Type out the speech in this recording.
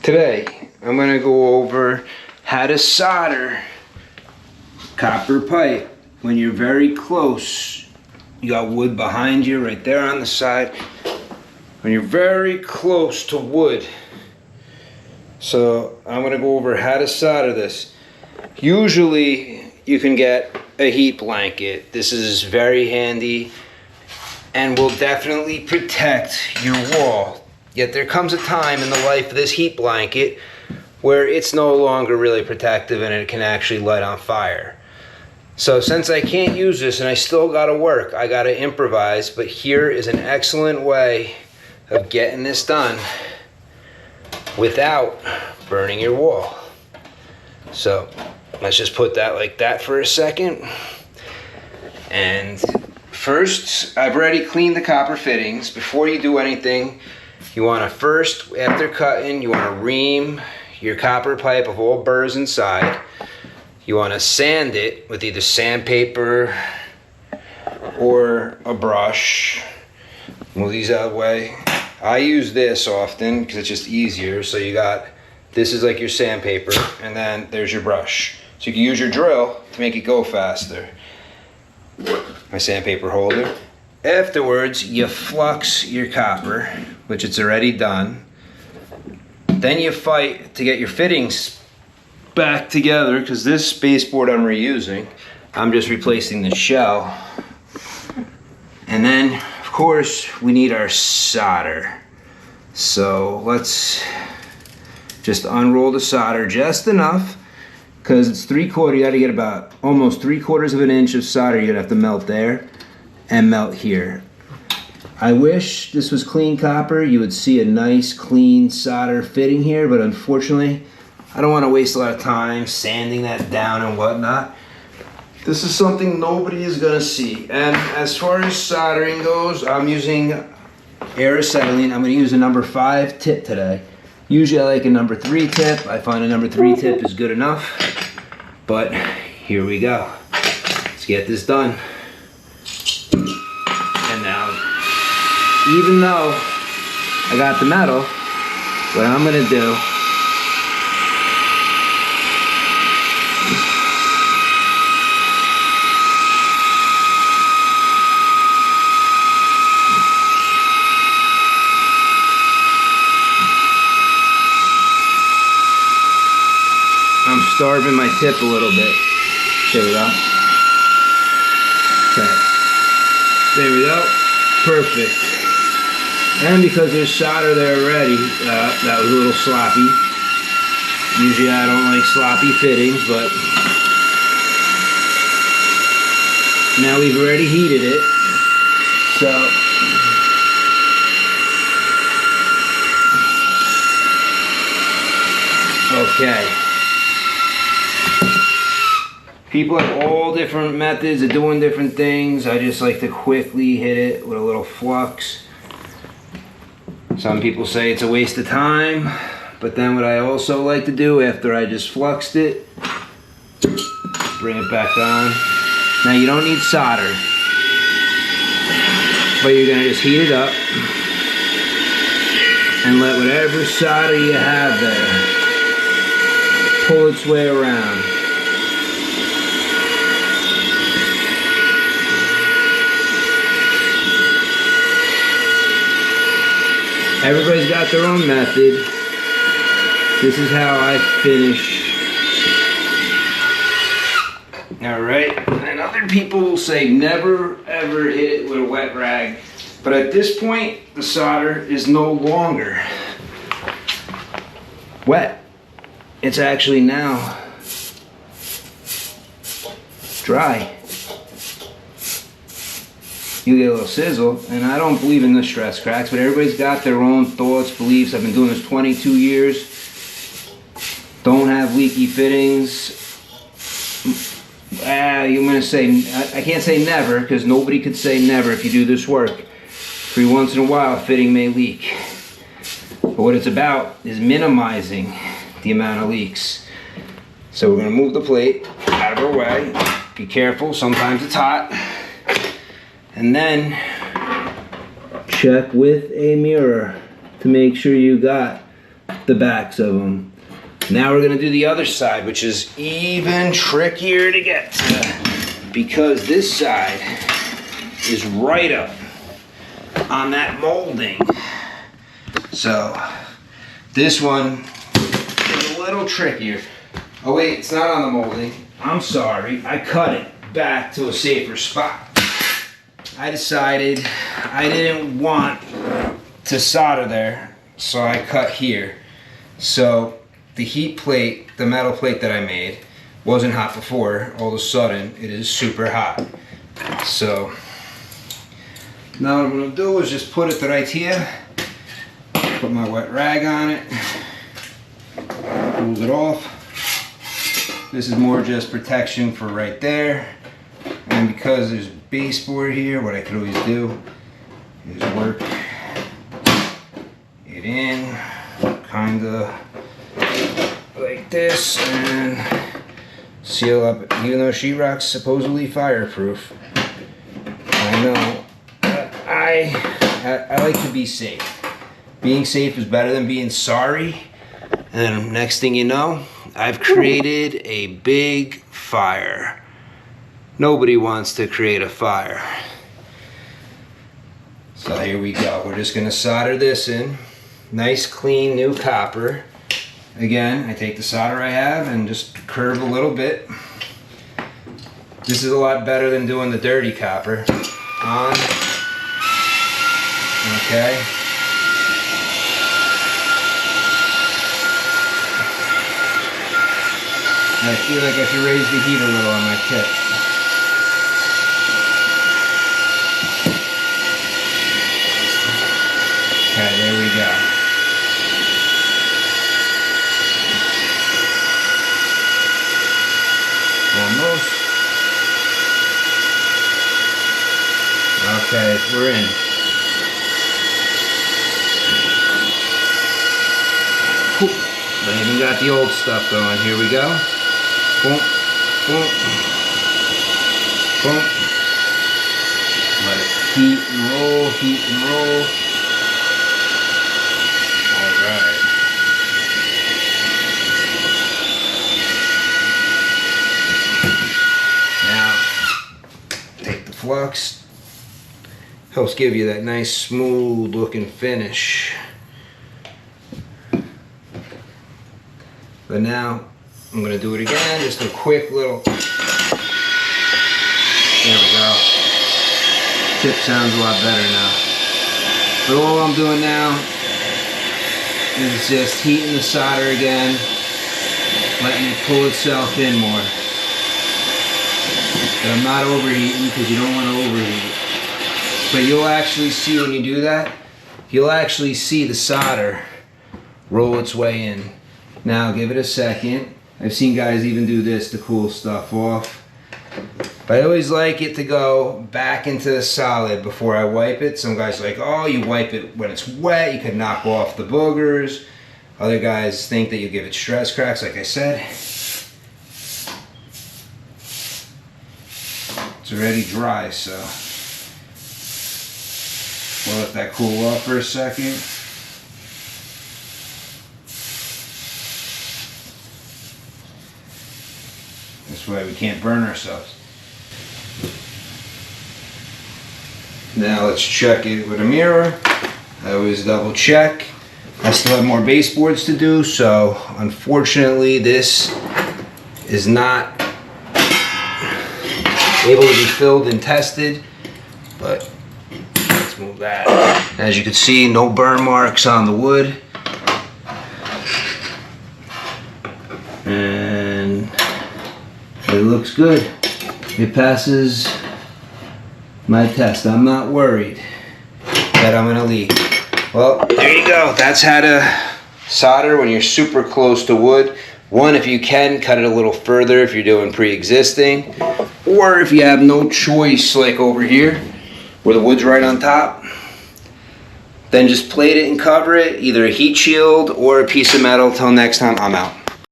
Today, I'm going to go over how to solder copper pipe when you're very close. You got wood behind you right there on the side. When you're very close to wood. So I'm going to go over how to solder this. Usually you can get a heat blanket. This is very handy and will definitely protect your wall. Yet there comes a time in the life of this heat blanket where it's no longer really protective and it can actually light on fire. So since I can't use this and I still gotta work, I gotta improvise, but here is an excellent way of getting this done without burning your wall. So let's just put that like that for a second. And first, I've already cleaned the copper fittings. Before you do anything, you want to first, after cutting, you want to ream your copper pipe of all burrs inside. You want to sand it with either sandpaper or a brush. Move these out of the way. I use this often because it's just easier. So you got, this is like your sandpaper, and then there's your brush. So you can use your drill to make it go faster. My sandpaper holder. Afterwards, you flux your copper, which it's already done. Then you fight to get your fittings back together, because this baseboard I'm reusing, I'm just replacing the shell. And then, of course, we need our solder. So let's just unroll the solder just enough, because it's 3/4, you gotta get about almost 3/4 of an inch of solder. You're gonna have to melt there and melt here. I wish this was clean copper. You would see a nice clean solder fitting here, but unfortunately, I don't want to waste a lot of time sanding that down and whatnot. This is something nobody is gonna see. And as far as soldering goes, I'm using acetylene. I'm gonna use a number 5 tip today. Usually I like a number 3 tip. I find a number 3 tip is good enough, but here we go. Let's get this done. And now, even though I got the metal, what I'm gonna do, I'm starving my tip a little bit. There we go. Okay. There we go. Perfect. And because there's solder there already, that was a little sloppy. Usually I don't like sloppy fittings, but now we've already heated it. So okay. People have all different methods of doing different things. I just like to quickly hit it with a little flux. Some people say it's a waste of time, but then what I also like to do after I just fluxed it, bring it back on. Now you don't need solder, but you're gonna just heat it up and let whatever solder you have there pull its way around. Everybody's got their own method. This is how I finish. Alright, and other people will say never ever hit it with a wet rag. But at this point, the solder is no longer wet. It's actually now dry. You get a little sizzle, and I don't believe in the stress cracks, but everybody's got their own thoughts, beliefs. I've been doing this 22 years. Don't have leaky fittings. I'm gonna say, I can't say never, because nobody could say never if you do this work. Every once in a while, a fitting may leak. But what it's about is minimizing the amount of leaks. So we're gonna move the plate out of our way. Be careful, sometimes it's hot. And then check with a mirror to make sure you got the backs of them. Now we're gonna do the other side, which is even trickier to get to, because this side is right up on that molding. So this one is a little trickier. Oh wait, it's not on the molding. I'm sorry, I cut it back to a safer spot. I decided I didn't want to solder there, so I cut here. So the heat plate, the metal plate that I made, wasn't hot before. All of a sudden, it is super hot. So now what I'm gonna do is just put it right here, put my wet rag on it, cools it off. This is more just protection for right there. And because there's baseboard here, what I could always do is work it in, kinda like this, and seal up. Even though sheetrock's supposedly fireproof, I know I like to be safe. Being safe is better than being sorry. And next thing you know, I've created a big fire. Nobody wants to create a fire. So here we go. We're just gonna solder this in. Nice, clean, new copper. Again, I take the solder I have and just curve a little bit. This is a lot better than doing the dirty copper. On. Okay. I feel like I should raise the heat a little on my tip. Okay, there we go. Almost. Okay, we're in. I even got the old stuff going. Here we go. Boom, boom, boom. Let it heat and roll, heat and roll. All right. Now, take the flux. Helps give you that nice, smooth looking finish. But now, I'm going to do it again, just a quick little, there we go. Tip sounds a lot better now. But all I'm doing now is just heating the solder again, letting it pull itself in more. But I'm not overheating because you don't want to overheat. But you'll actually see when you do that, you'll actually see the solder roll its way in. Now give it a second. I've seen guys even do this to cool stuff off. But I always like it to go back into the solid before I wipe it. Some guys are like, oh, you wipe it when it's wet, you could knock off the boogers. Other guys think that you give it stress cracks, like I said. It's already dry, so we'll let that cool off for a second. This way we can't burn ourselves. Now let's check it with a mirror. I always double check. I still have more baseboards to do, so unfortunately this is not able to be filled and tested, but let's move that. As you can see, no burn marks on the wood. And it looks good. It passes my test. I'm not worried that I'm gonna leak. Well, there you go. That's how to solder when you're super close to wood. One, if you can, cut it a little further if you're doing pre-existing. Or if you have no choice, like over here, where the wood's right on top, then just plate it and cover it, either a heat shield or a piece of metal. Till next time, I'm out.